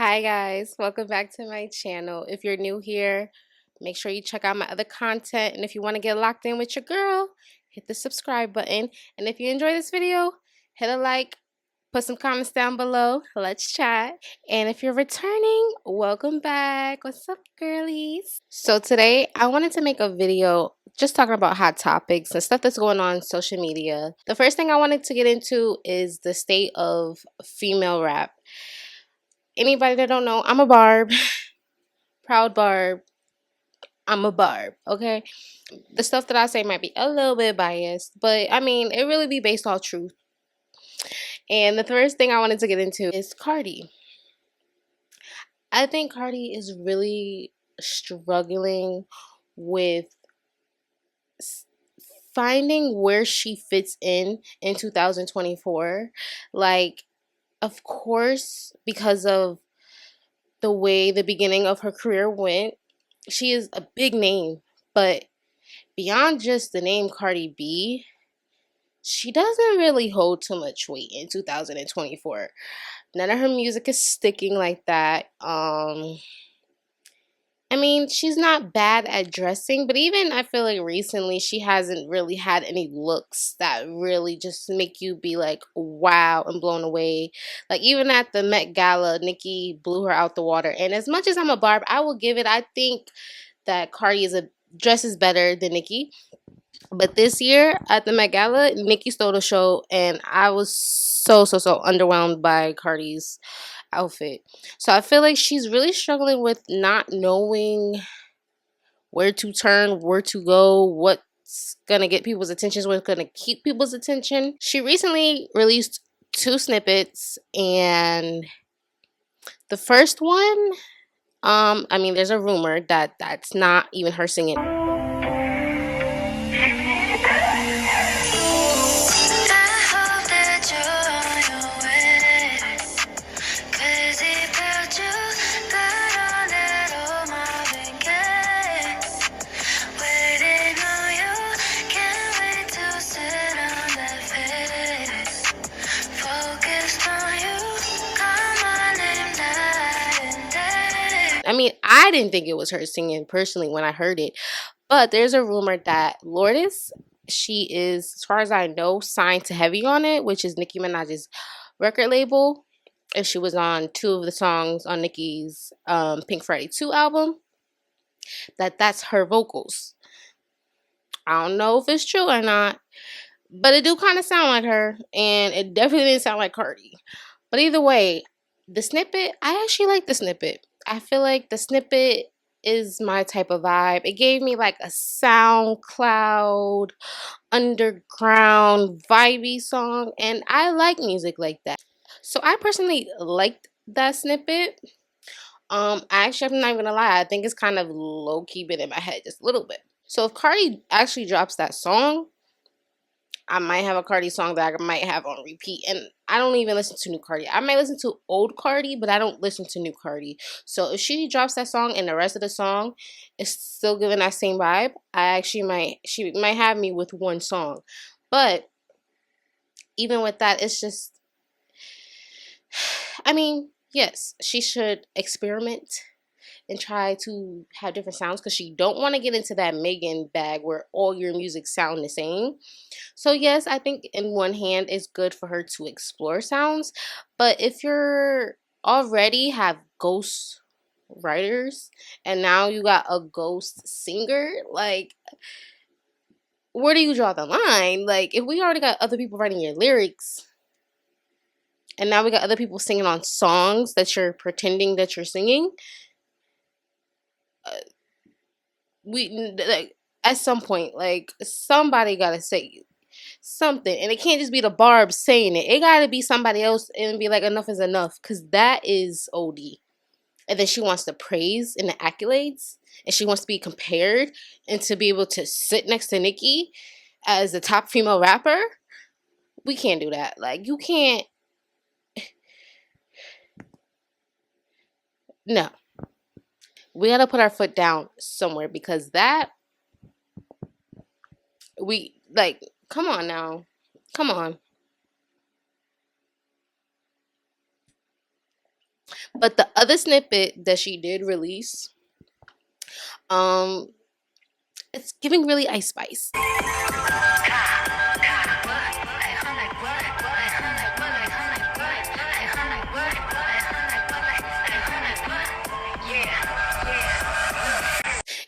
Hi guys, welcome back to my channel. If you're new here, make sure you check out my other content. And if you want to get locked in with your girl, hit the subscribe button. And if you enjoy this video, hit a like, put some comments down below. Let's chat. And if you're returning, welcome back. What's up, girlies? So today I wanted to make a video just talking about hot topics and stuff that's going on social media. The first thing I wanted to get into is the state of female rap. Anybody that don't know, I'm a barb, proud barb. I'm a barb, okay? The stuff that I say might be a little bit biased, but I mean, it really be based on truth. And the first thing I wanted to get into is Cardi. I think Cardi is really struggling with finding where she fits in 2024. Like, of course, because of the way the beginning of her career went, she is a big name, but beyond just the name Cardi B, she doesn't really hold too much weight in 2024. None of her music is sticking like that. I mean, she's not bad at dressing, but even I feel like recently she hasn't really had any looks that really just make you be like, wow, and blown away. Like even at the Met Gala, Nicki blew her out the water. And as much as I'm a barb, I will give it, I think that Cardi dresses better than Nicki. But this year at the Met Gala, Nicki stole the show, and I was so underwhelmed by Cardi's outfit. So I feel like she's really struggling with not knowing where to turn, where to go, what's gonna get people's attention, what's gonna keep people's attention. She recently released 2 snippets, and the first one, I mean, there's a rumor that that's not even her singing. I mean, I didn't think it was her singing personally when I heard it, but there's a rumor that Lourdes, she is, as far as I know, signed to Heavy on it, which is Nicki Minaj's record label. And she was on 2 of the songs on Nicki's Pink Friday 2 album. That's her vocals. I don't know if it's true or not, but it do kind of sound like her, and it definitely didn't sound like Cardi. But either way, the snippet, I actually like the snippet. I feel like the snippet is my type of vibe. It gave me like a SoundCloud, underground, vibey song, and I like music like that. So I personally liked that snippet. Actually, I'm not even gonna lie, I think it's kind of low-key been in my head just a little bit. So if Cardi actually drops that song, I might have a Cardi song that I might have on repeat. And I don't even listen to new Cardi. I might listen to old Cardi, but I don't listen to new Cardi. So if she drops that song and the rest of the song is still giving that same vibe, she might have me with one song. But even with that, it's just, I mean, yes, she should experiment and try to have different sounds, because she don't want to get into that Megan bag where all your music sound the same. So yes, I think in one hand it's good for her to explore sounds, but if you're already have ghost writers and now you got a ghost singer, like, where do you draw the line? Like, if we already got other people writing your lyrics and now we got other people singing on songs that you're pretending that you're singing, we like, at some point, like, somebody gotta say something, and it can't just be the barb saying it. It gotta be somebody else and be like, enough is enough, because that is OD. And then she wants the praise and the accolades, and she wants to be compared and to be able to sit next to Nicki as the top female rapper. We can't do that. Like, you can't. No, we gotta put our foot down somewhere, because that, we, like, come on now, come on. But the other snippet that she did release, um, it's giving really Ice Spice.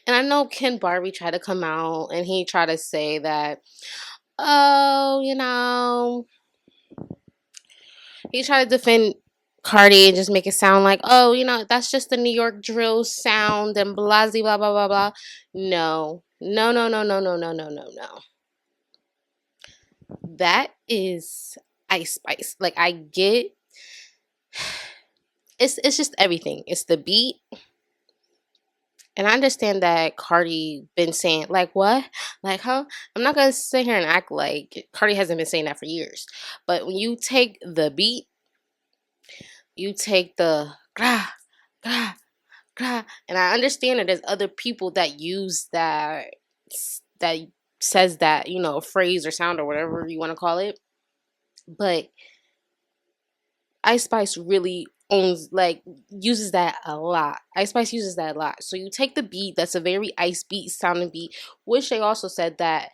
And I know Ken Barbie tried to come out and he tried to say that, oh, he tried to defend Cardi and just make it sound like, oh, that's just the New York drill sound and blah, blah, blah, blah, blah. No, no, no, no, no, no, no, no, no, no. That is Ice Spice. Like, I get, it's just everything. It's the beat. And I understand that Cardi been saying, like, what? Like, huh? I'm not gonna sit here and act like Cardi hasn't been saying that for years. But when you take the beat, you take the gra, gra, gra, and I understand that there's other people that use that says that, phrase or sound or whatever you want to call it. But Ice Spice really uses that a lot. Ice Spice uses that a lot. So you take the beat, that's a very ice beat sounding beat, which they also said that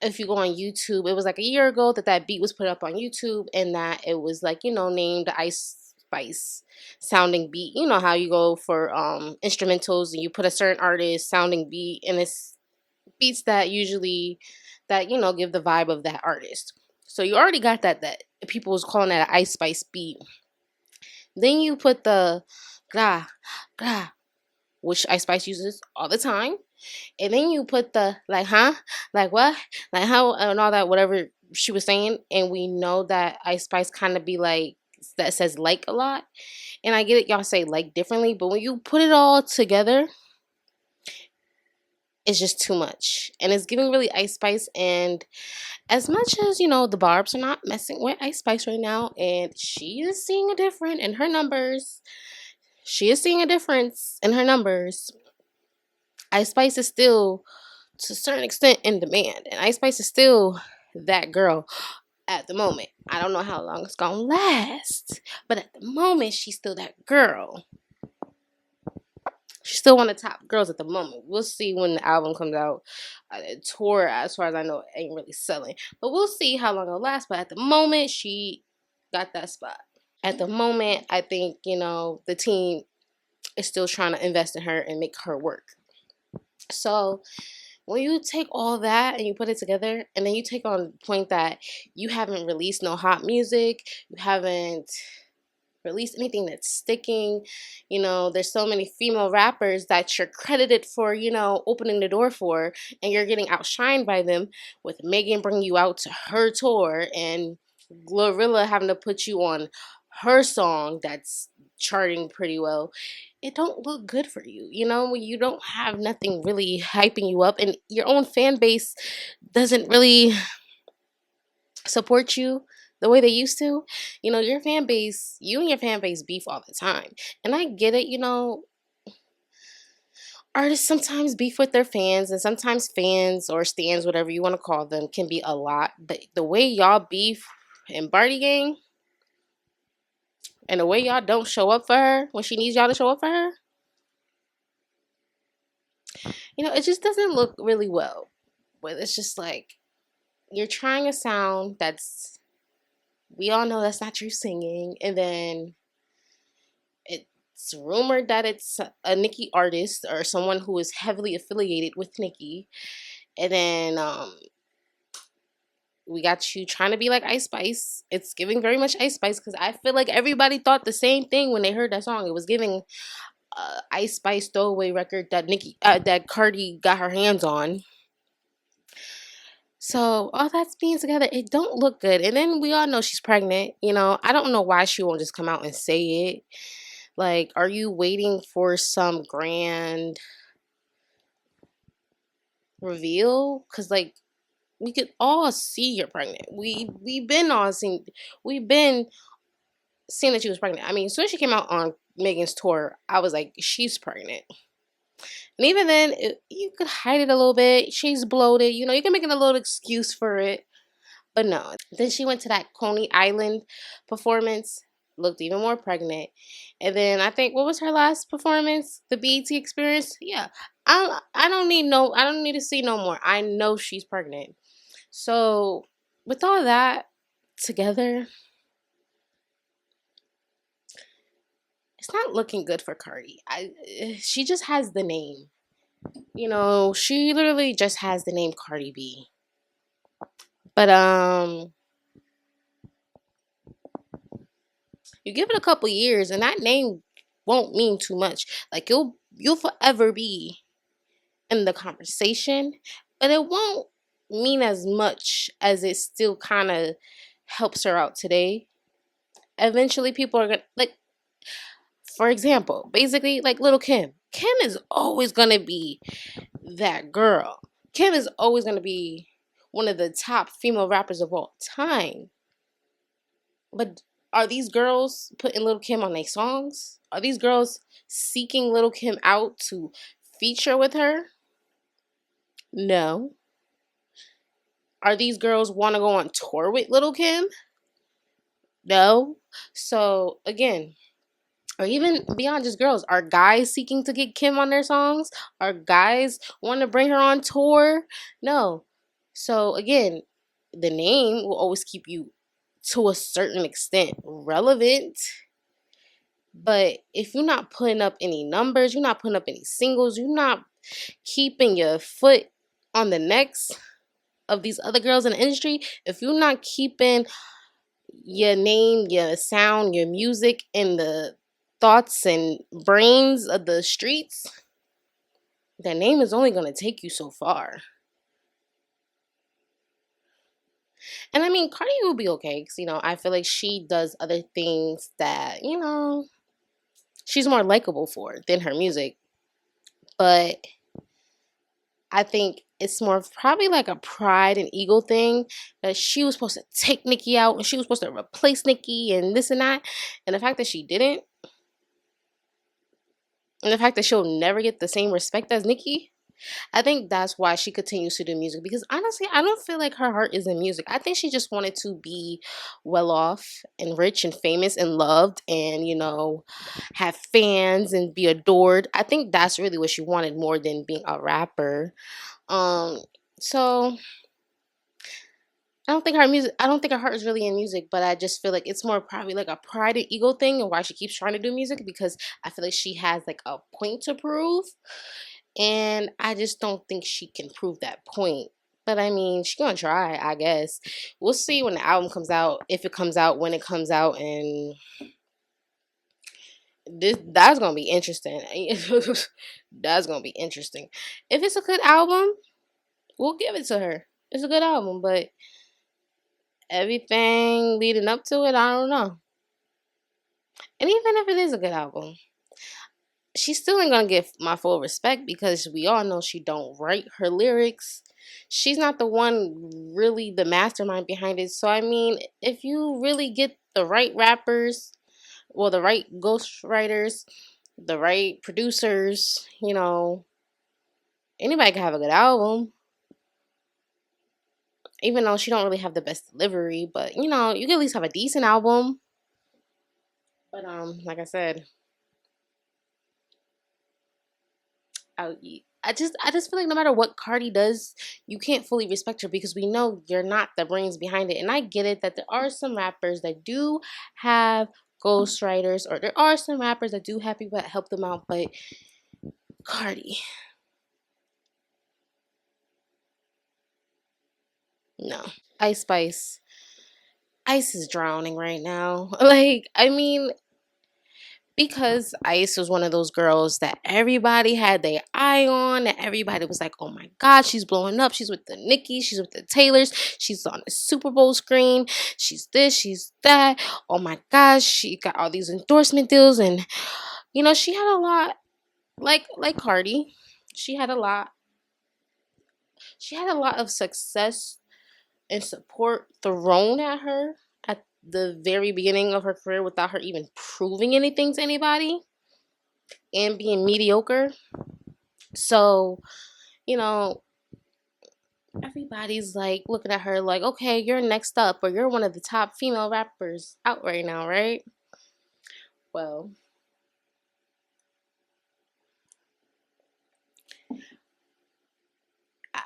if you go on YouTube, it was like a year ago that beat was put up on YouTube and that it was like, named Ice Spice sounding beat. You know how you go for instrumentals and you put a certain artist sounding beat and it's beats that usually that give the vibe of that artist. So you already got that people was calling that an Ice Spice beat. Then you put the gra, gra, which Ice Spice uses all the time. And then you put the like, huh? Like what? Like how? And all that, whatever she was saying. And we know that Ice Spice kind of be like, that says like a lot. And I get it, y'all say like differently. But when you put it all together, it's just too much. And it's giving really Ice Spice. And as much as, the Barbs are not messing with Ice Spice right now. And she is seeing a difference in her numbers. She is seeing a difference in her numbers. Ice Spice is still, to a certain extent, in demand. And Ice Spice is still that girl at the moment. I don't know how long it's going to last. But at the moment, she's still that girl. She's still one of the top girls at the moment. We'll see when the album comes out. Tour, as far as I know, ain't really selling. But we'll see how long it'll last. But at the moment, she got that spot. At the moment, I think, the team is still trying to invest in her and make her work. So when you take all that and you put it together, and then you take on the point that you haven't released no hot music, you haven't released anything that's sticking, there's so many female rappers that you're credited for, opening the door for, and you're getting outshined by them, with Megan bringing you out to her tour and Glorilla having to put you on her song that's charting pretty well. It don't look good for you, when you don't have nothing really hyping you up and your own fan base doesn't really support you the way they used to. You and your fan base beef all the time. And I get it, artists sometimes beef with their fans, and sometimes fans or stans, whatever you want to call them, can be a lot. But the way y'all beef in Barty Gang, and the way y'all don't show up for her when she needs y'all to show up for her, it just doesn't look really well. But it's just like, you're trying a sound that's, we all know that's not you singing, and then it's rumored that it's a Nicki artist or someone who is heavily affiliated with Nicki, and then we got you trying to be like Ice Spice. It's giving very much Ice Spice, because I feel like everybody thought the same thing when they heard that song. It was giving Ice Spice throwaway record that Cardi got her hands on. So all that's being together, it don't look good. And then we all know she's pregnant. I don't know why she won't just come out and say it. Like, are you waiting for some grand reveal? Because, like, we could all see you're pregnant. We've been seeing that she was pregnant. I mean, as soon as she came out on Megan's tour, I was like, she's pregnant. And even then, you could hide it a little bit. She's bloated. You can make a little excuse for it. But no. Then she went to that Coney Island performance. looked even more pregnant. And then I think what was her last performance? The BET experience? Yeah. I don't need to see no more. I know she's pregnant. So with all that together, it's not looking good for Cardi. She just has the name. She literally just has the name Cardi B. But you give it a couple years and that name won't mean too much. Like you'll forever be in the conversation, but it won't mean as much as it still kind of helps her out today. Eventually people are gonna, like, for example, basically like Little Kim. Kim is always gonna be that girl. Kim is always gonna be one of the top female rappers of all time. But are these girls putting Little Kim on their songs? Are these girls seeking Little Kim out to feature with her? No. Are these girls want to go on tour with Little Kim? No. So again, or even beyond just girls, are guys seeking to get Kim on their songs? Are guys want to bring her on tour? No. So again, the name will always keep you to a certain extent relevant. But if you're not putting up any numbers, you're not putting up any singles, you're not keeping your foot on the necks of these other girls in the industry, if you're not keeping your name, your sound, your music in the thoughts and brains of the streets, that name is only going to take you so far. And I mean, Cardi will be okay because, I feel like she does other things that, she's more likable for than her music. But I think it's more of probably like a pride and ego thing that she was supposed to take Nicki out and she was supposed to replace Nicki and this and that. And the fact that she didn't, and the fact that she'll never get the same respect as Nicki, I think that's why she continues to do music. Because honestly, I don't feel like her heart is in music. I think she just wanted to be well off and rich and famous and loved and, have fans and be adored. I think that's really what she wanted more than being a rapper. Um, so I don't think her heart is really in music, but I just feel like it's more probably like a pride and ego thing and why she keeps trying to do music because I feel like she has like a point to prove. And I just don't think she can prove that point. But I mean, she's gonna try, I guess. We'll see when the album comes out, if it comes out, when it comes out, and that's gonna be interesting. That's gonna be interesting. If it's a good album, we'll give it to her. It's a good album, but everything leading up to it, I don't know. And even if it is a good album, she still ain't gonna get my full respect because we all know she don't write her lyrics. She's not the one really the mastermind behind it. So I mean, if you really get the right rappers, well, the right ghostwriters, the right producers, anybody can have a good album. Even though she don't really have the best delivery, but you can at least have a decent album. But like I said, I I just feel like no matter what Cardi does, you can't fully respect her because we know you're not the brains behind it. And I get it that there are some rappers that do have ghostwriters, or there are some rappers that do have people that help them out, but Cardi, no. Ice Spice. Ice is drowning right now. Like, I mean, because Ice was one of those girls that everybody had their eye on, that everybody was like, oh my God, she's blowing up. She's with the Nicki, she's with the Taylors, she's on the Super Bowl screen, she's this, she's that. Oh my gosh, she got all these endorsement deals, and she had a lot, like Cardi. She had a lot. She had a lot of success and support thrown at her at the very beginning of her career without her even proving anything to anybody and being mediocre. So, you know, everybody's like looking at her like, okay, you're next up, or you're one of the top female rappers out right now, right? Well,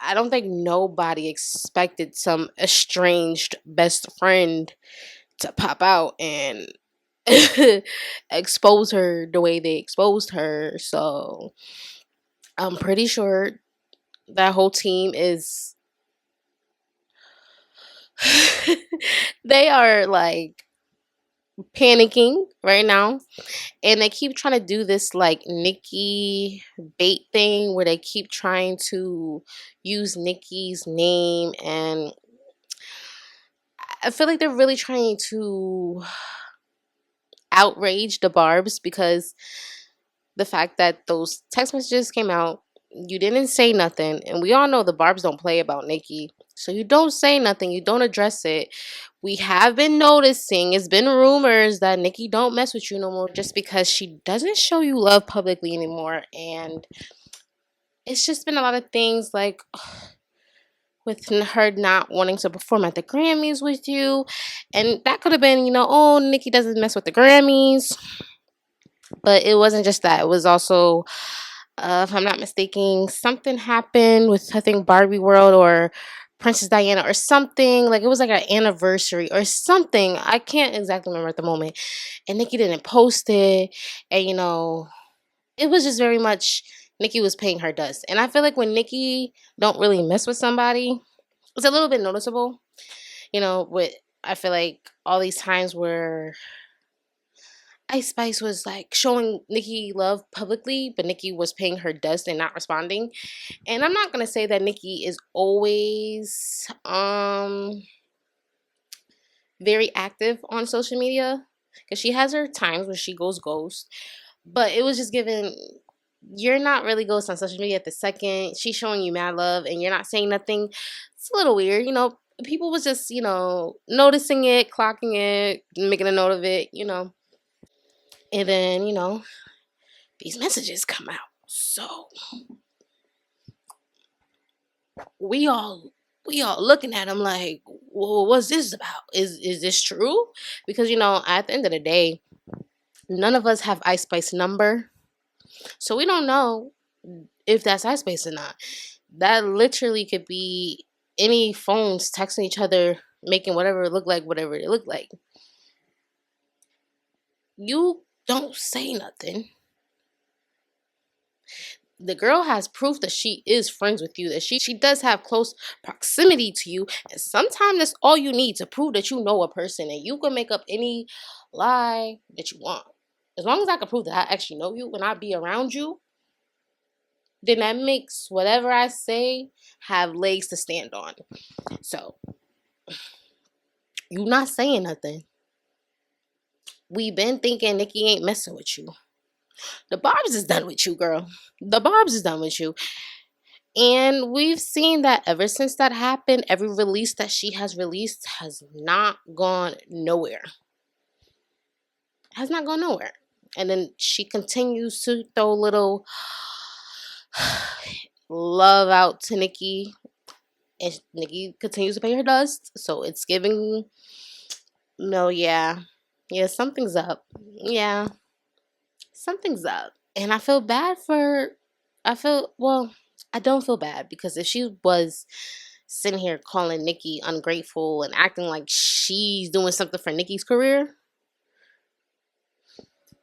I don't think nobody expected some estranged best friend to pop out and expose her the way they exposed her. So I'm pretty sure that whole team is they are like panicking right now, and they keep trying to do this like Nicki bait thing where they keep trying to use Nicki's name, and I feel like they're really trying to outrage the Barbs because the fact that those text messages came out, you didn't say nothing, and we all know the Barbs don't play about Nicki. So you don't say nothing, you don't address it. We have been noticing, it's been rumors that Nicki don't mess with you no more just because she doesn't show you love publicly anymore. And it's just been a lot of things like with her not wanting to perform at the Grammys with you. And that could have been, oh, Nicki doesn't mess with the Grammys. But it wasn't just that. It was also, if I'm not mistaken, something happened with, I think, Barbie World or Princess Diana or something. Like it was like an anniversary or something. I can't exactly remember at the moment. And Nicki didn't post it. And, it was just very much Nicki was paying her dust. And I feel like when Nicki don't really mess with somebody, it's a little bit noticeable. With I feel like all these times where Ice Spice was like showing Nicki love publicly, but Nicki was paying her dust and not responding. And I'm not gonna say that Nicki is always very active on social media because she has her times where she goes ghost. But it was just given you're not really ghost on social media at the second she's showing you mad love and you're not saying nothing. It's a little weird, People was just noticing it, clocking it, making a note of it. And then these messages come out. So we all looking at them like, well, what's this about? Is this true? Because at the end of the day, none of us have Ice Spice number, so we don't know if that's Ice Spice or not. That literally could be any phones texting each other, making whatever it look like, whatever it look like. You don't say nothing. The girl has proof that she is friends with you, that she does have close proximity to you, and sometimes that's all you need to prove that you know a person, and you can make up any lie that you want. As long as I can prove that I actually know you and I be around you, then that makes whatever I say have legs to stand on. So you not saying nothing. We been thinking Nicki ain't messing with you. The Barb's is done with you, girl. The Barb's is done with you. And we've seen that ever since that happened, every release that she has released has not gone nowhere. Has not gone nowhere. And then she continues to throw little love out to Nicki. And Nicki continues to pay her dust. So it's giving, no, yeah. Yeah, something's up. Yeah, something's up. And I feel bad for, well, I don't feel bad because if she was sitting here calling Nicki ungrateful and acting like she's doing something for Nicki's career,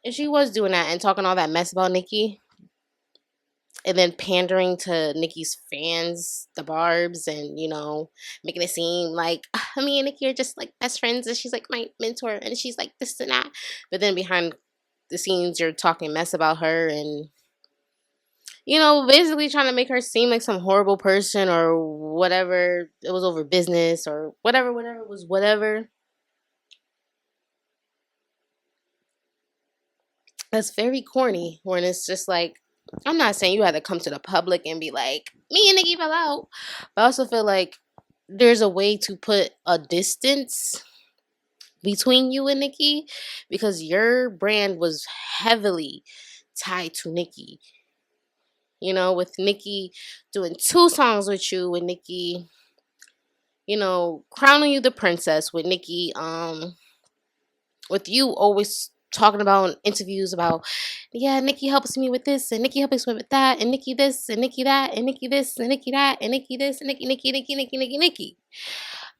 if she was doing that and talking all that mess about Nicki, and then pandering to Nicki's fans, the Barbs, and making it seem like me and Nicki are just like best friends, and she's like my mentor, and she's like this and that, but then behind the scenes you're talking mess about her and basically trying to make her seem like some horrible person or whatever. It was over business or whatever it was, whatever. That's very corny when it's just like, I'm not saying you had to come to the public and be like, me and Nicki fell out. But I also feel like there's a way to put a distance between you and Nicki because your brand was heavily tied to Nicki. With Nicki doing 2 songs with you, with Nicki, crowning you the princess, with Nicki, with you always talking about in interviews about, yeah, Nicki helps me with this, and Nicki helps me with that, and Nicki this, and Nicki that, and Nicki this, and Nicki that, and Nicki this, and Nicki.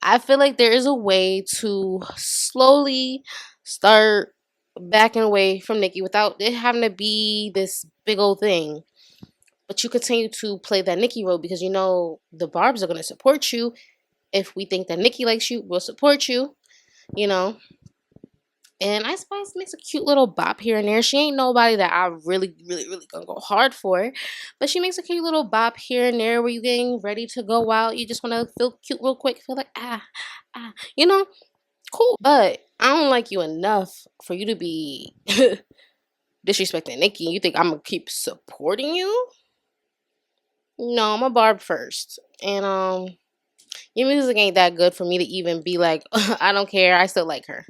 I feel like there is a way to slowly start backing away from Nicki without it having to be this big old thing. But you continue to play that Nicki role because you know the Barbs are gonna support you. If we think that Nicki likes you, we'll support you, you know. And Ice Spice makes a cute little bop here and there. She ain't nobody that I really gonna go hard for. But she makes a cute little bop here and there where you getting ready to go out. You just wanna feel cute real quick, feel like you know, cool. But I don't like you enough for you to be disrespecting Nicki. You think I'm gonna keep supporting you? No, I'm a Barb first. And your music ain't that good for me to even be like, I don't care, I still like her.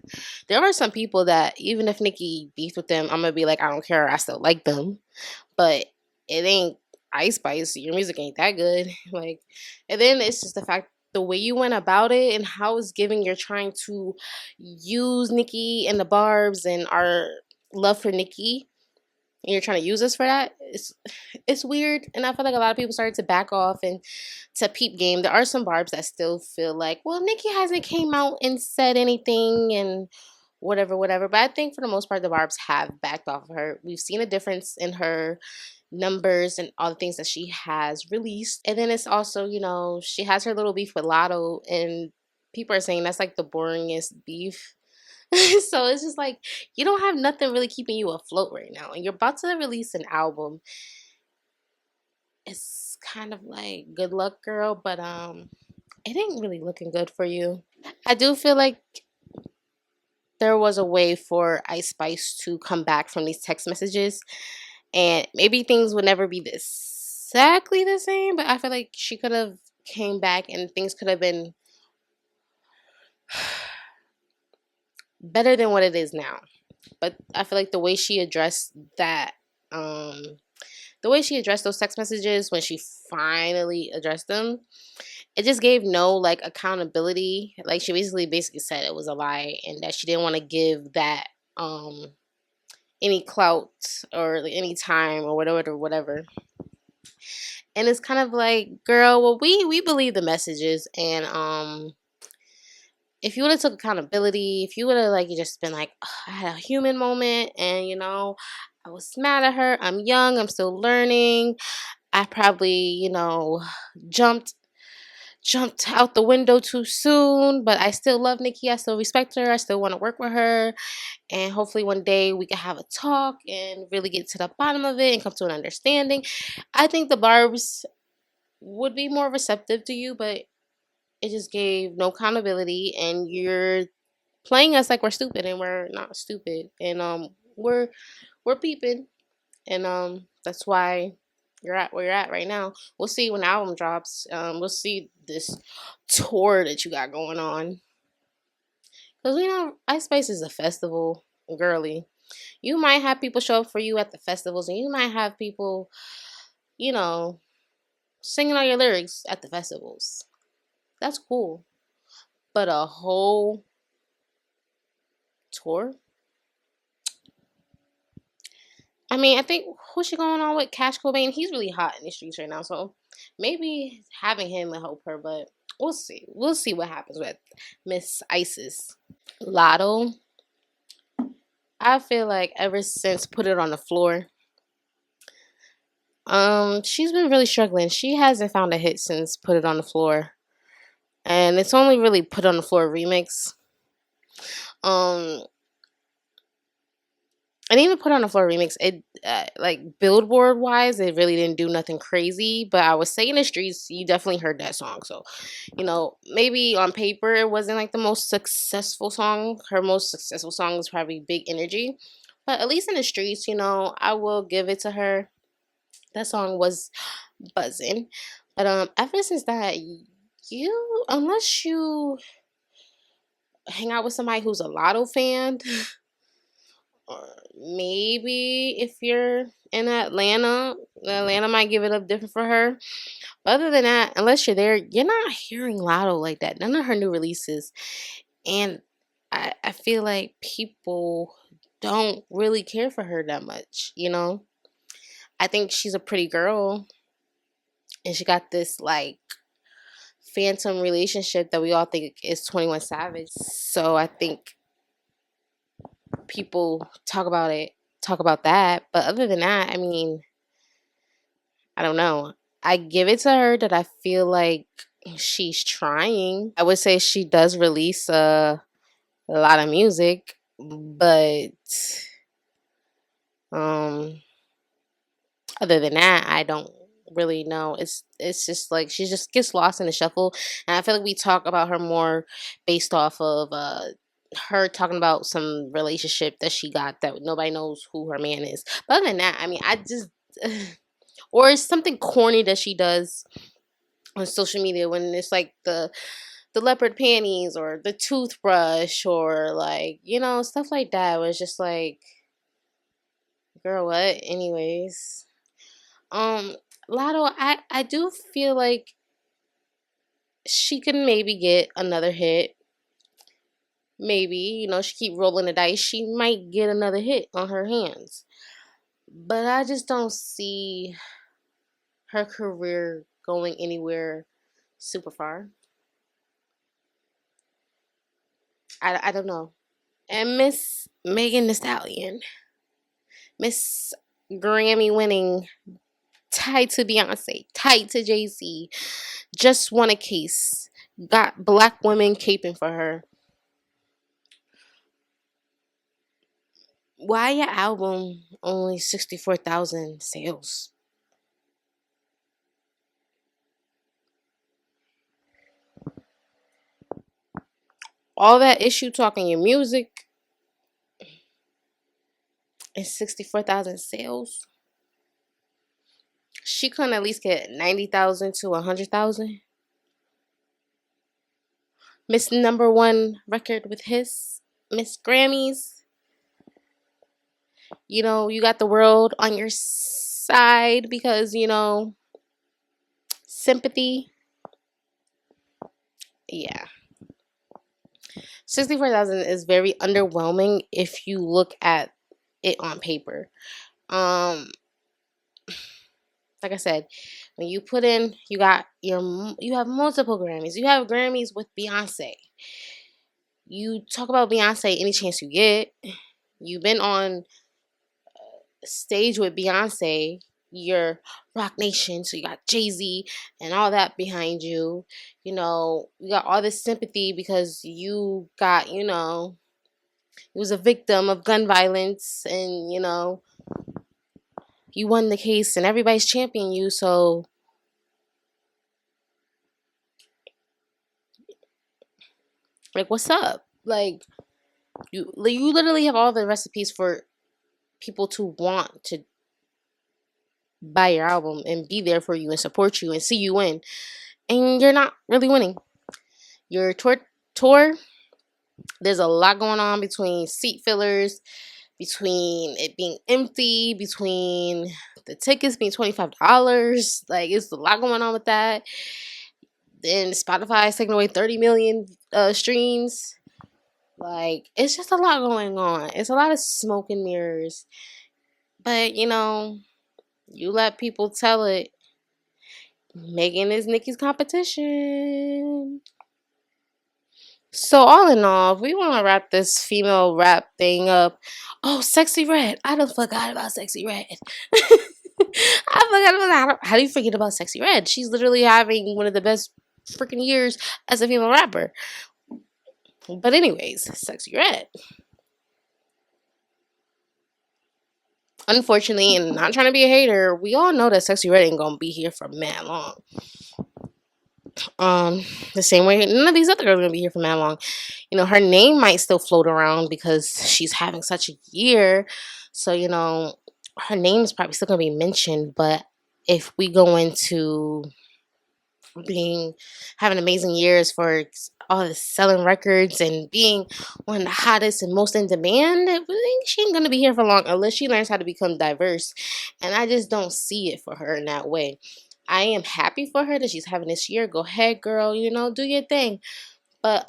There are some people that even if Nicki beefed with them, I'm gonna be like, I don't care, I still like them. But it ain't Ice Spice. Your music ain't that good. Like, and then it's just the fact the way you went about it and how it's giving you're trying to use Nicki and the Barbs and our love for Nicki and you're trying to use us for that. It's weird, and I feel like a lot of people started to back off and to peep game. There are some Barbs that still feel like, well, Nicki hasn't came out and said anything and whatever. But I think for the most part, the Barbs have backed off of her. We've seen a difference in her numbers and all the things that she has released. And then it's also, you know, she has her little beef with Lotto, and people are saying that's like the boringest beef. So it's just like you don't have nothing really keeping you afloat right now, and you're about to release an album. It's kind of like good luck, girl, but it ain't really looking good for you. I do feel like there was a way for Ice Spice to come back from these text messages, and maybe things would never be exactly the same, but I feel like she could have came back and things could have been better than what it is now. But I feel like the way she addressed that, the way she addressed those text messages when she finally addressed them, it just gave no like accountability. Like she basically said it was a lie and that she didn't want to give that any clout or like, any time or whatever. And it's kind of like, girl, well we believe the messages, and if you would have took accountability, if you would have like just been like, "Ugh, I had a human moment, and you know, I was mad at her. I'm young. I'm still learning. I probably, you know, jumped out the window too soon, but I still love Nicki. I still respect her. I still want to work with her, and hopefully one day we can have a talk and really get to the bottom of it and come to an understanding." I think the Barbs would be more receptive to you, but it just gave no accountability, and you're playing us like we're stupid, and we're not stupid, and we're peeping, and that's why you're at where you're at right now. We'll see when the album drops. We'll see this tour that you got going on, because you know Ice Spice is a festival girly. You might have people show up for you at the festivals, and you might have people, you know, singing all your lyrics at the festivals. That's cool, but a whole tour. I mean, I think who's she going on with? Cash Cobain. He's really hot in the streets right now, so maybe having him will help her. But we'll see. We'll see what happens with Miss Isis. Lotto. I feel like ever since Put It on the Floor, she's been really struggling. She hasn't found a hit since Put It on the Floor, and it's only really Put on the Floor remix. Um, and even Put on the Floor remix, it like Billboard wise, it really didn't do nothing crazy. But I would say in the streets, you definitely heard that song. So, you know, maybe on paper it wasn't like the most successful song. Her most successful song was probably Big Energy. But at least in the streets, you know, I will give it to her. That song was buzzing. But ever since that, you unless you hang out with somebody who's a Lotto fan. Or maybe if you're in Atlanta might give it up different for her. But other than that, unless you're there, you're not hearing Lotto like that. None of her new releases. And I feel like people don't really care for her that much, you know? I think she's a pretty girl and she got this like phantom relationship that we all think is 21 Savage. So I think people talk about that. But other than that, I mean, I don't know. I give it to her that I feel like she's trying. I would say she does release a lot of music, but um other than that, I don't really know. It's just like she just gets lost in the shuffle, and I feel like we talk about her more based off of her talking about some relationship that she got that nobody knows who her man is. But other than that, I mean, I just or it's something corny that she does on social media when it's like the leopard panties or the toothbrush or like, you know, stuff like that was just like, girl, what? Anyways. Um Lotto, I do feel like she could maybe get another hit. Maybe, you know, she keep rolling the dice. She might get another hit on her hands. But I just don't see her career going anywhere super far. I don't know. And Miss Megan Thee Stallion, Miss Grammy winning, tied to Beyonce, tied to Jay Z, just won a case. Got black women caping for her. Why your album only 64,000 sales? All that issue talking your music and 64,000 sales? She couldn't at least get 90,000 to 100,000. Miss Number One record with his Miss Grammys. You know, you got the world on your side because, you know, sympathy. Yeah. 64,000 is very underwhelming if you look at it on paper. Um like I said, when you put in you have multiple Grammys. You have Grammys with Beyonce. You talk about Beyonce any chance you get. You've been on stage with Beyonce, your Rock Nation, so you got Jay-Z and all that behind you. You know, you got all this sympathy because you got, you know, you was a victim of gun violence and, you know, you won the case and everybody's championing you, so like what's up? Like you literally have all the recipes for people to want to buy your album and be there for you and support you and see you win. And you're not really winning. Your tour, there's a lot going on between seat fillers, between it being empty, between the tickets being $25. Like it's a lot going on with that. Then Spotify is taking away 30 million streams. Like it's just a lot going on. It's a lot of smoke and mirrors. But you know, you let people tell it. Megan is Nicki's competition. So all in all, if we want to wrap this female rap thing up. Oh, Sexy Red. I done forgot about Sexy Red. I forgot about how do you forget about Sexy Red? She's literally having one of the best freaking years as a female rapper. But anyways, Sexy Red. Unfortunately, and not trying to be a hater, we all know that Sexy Red ain't gonna be here for mad long. The same way none of these other girls are gonna be here for mad long. You know, her name might still float around because she's having such a year. So, you know, her name is probably still gonna be mentioned, but if we go into being having amazing years for all the selling records and being one of the hottest and most in demand, I think she ain't gonna be here for long unless she learns how to become diverse. And I just don't see it for her in that way. I am happy for her that she's having this year. Go ahead, girl, you know, do your thing. But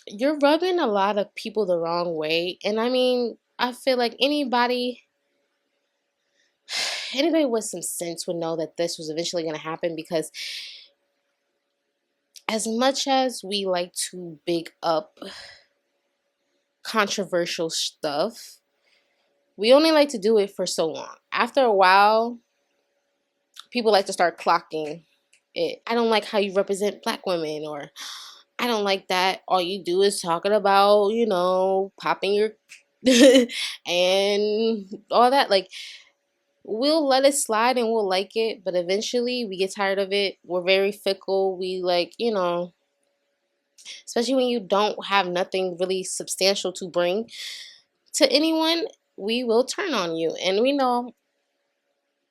you're rubbing a lot of people the wrong way. And I mean, I feel like anybody with some sense would know that this was eventually going to happen, because as much as we like to big up controversial stuff, we only like to do it for so long. After a while, people like to start clocking it. I don't like how you represent black women, or I don't like that all you do is talking about, popping your and all that. Like, we'll let it slide and we'll like it, but eventually we get tired of it. We're very fickle. We like, especially when you don't have nothing really substantial to bring to anyone, we will turn on you. And we know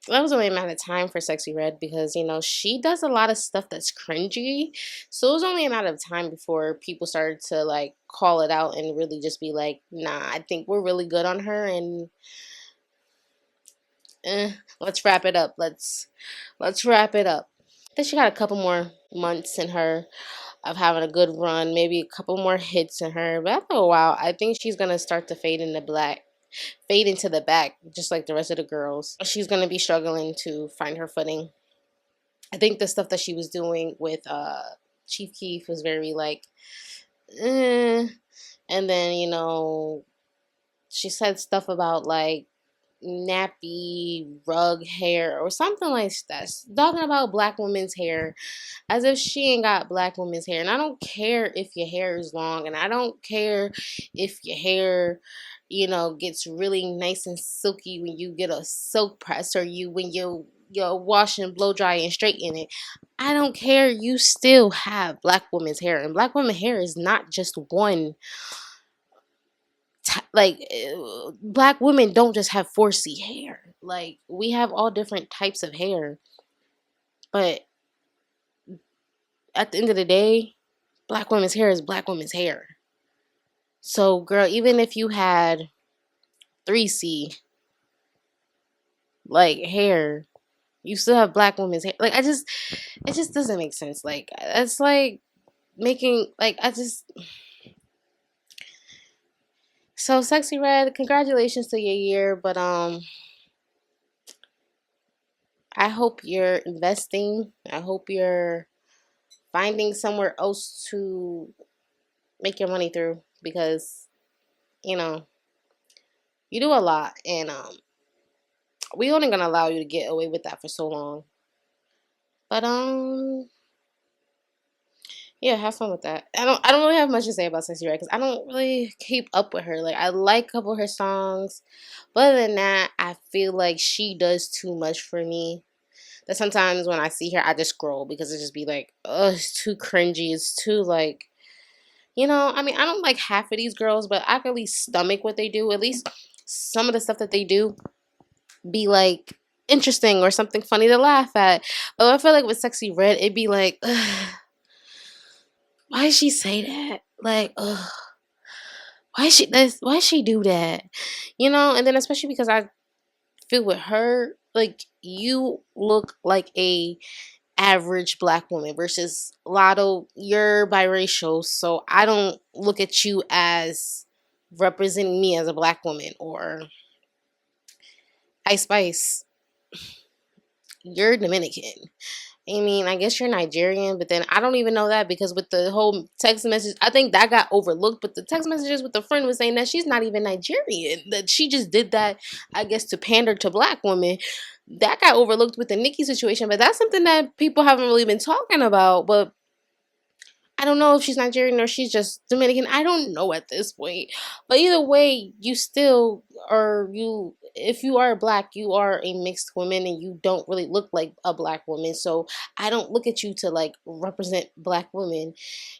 that was only a matter of time for Sexy Red, because she does a lot of stuff that's cringy. So it was only a matter of time before people started to like call it out and really just be like, nah, I think we're really good on her, and let's wrap it up. Let's wrap it up. I think she got a couple more months in her of having a good run, maybe a couple more hits in her. But after a while, I think she's gonna start to fade into the back, just like the rest of the girls. She's gonna be struggling to find her footing. I think the stuff that she was doing with Chief Keef was very like, and then she said stuff about like nappy rug hair or something like that, talking about black women's hair as if she ain't got black women's hair. And I don't care if your hair is long, and I don't care if your hair gets really nice and silky when you get a silk press, or when you wash and blow dry and straighten it. I don't care. You still have black women's hair, and black women's hair is not just one. Like, black women don't just have 4C hair. Like, we have all different types of hair, but at the end of the day, black women's hair is black women's hair. So, girl, even if you had 3C like hair, you still have black women's hair. Like, it just doesn't make sense. Like, it's like making like so Sexy Red, congratulations to your year, but I hope you're investing. I hope you're finding somewhere else to make your money through, because you do a lot, and we only gonna allow you to get away with that for so long. But yeah, have fun with that. I don't really have much to say about Sexy Red, because I don't really keep up with her. Like, I like a couple of her songs, but other than that, I feel like she does too much for me. That sometimes when I see her, I just scroll, because it just be like, oh, it's too cringy. It's too like, I mean, I don't like half of these girls, but I can at least stomach what they do. At least some of the stuff that they do be like interesting or something funny to laugh at. But I feel like with Sexy Red, it'd be like, ugh, why did she say that? Like, ugh, why she do that? And then especially because I feel with her, like, you look like a average black woman, versus Lotto, you're biracial, so I don't look at you as representing me as a black woman. Or Ice Spice, you're Dominican. I mean, I guess you're Nigerian, but then I don't even know that, because with the whole text message, I think that got overlooked. But the text messages with the friend was saying that she's not even Nigerian, that she just did that, I guess, to pander to black women. That got overlooked with the Nicki situation, but that's something that people haven't really been talking about. But I don't know if she's Nigerian or she's just Dominican. I don't know at this point. But either way, you still are if you are black, you are a mixed woman, and you don't really look like a black woman. So I don't look at you to like represent black women,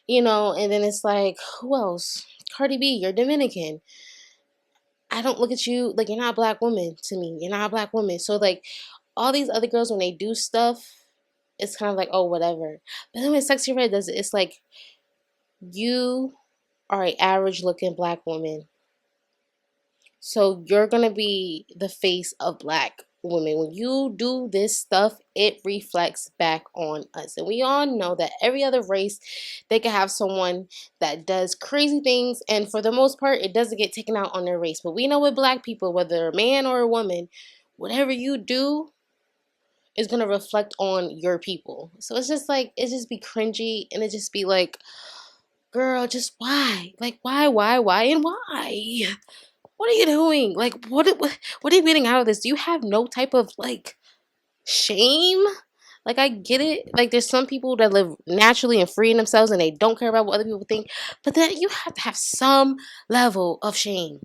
and then it's like, who else? Cardi B, you're Dominican. I don't look at you like you're not a black woman to me. You're not a black woman. So like all these other girls, when they do stuff, it's kind of like, oh, whatever. But then when Sexy Red does it, it's like, you are an average looking black woman. So you're going to be the face of black women, when you do this stuff, it reflects back on us. And we all know that every other race, they can have someone that does crazy things, and for the most part, it doesn't get taken out on their race. But we know with black people, whether a man or a woman, whatever you do is gonna reflect on your people. So it's just like, it just be cringy, and it just be like, girl, just why? Like, why, and why? What are you doing? Like, what are you getting out of this? Do you have no type of like shame? Like, I get it. Like, there's some people that live naturally and free in themselves, and they don't care about what other people think. But then you have to have some level of shame,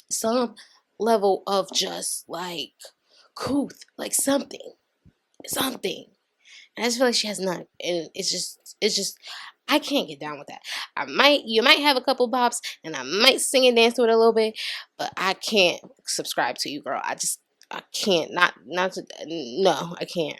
some level of just like couth, like something. And I just feel like she has none, and it's just. I can't get down with that. You might have a couple bops, and I might sing and dance to it a little bit, but I can't subscribe to you, girl. I can't. Not to. No, I can't.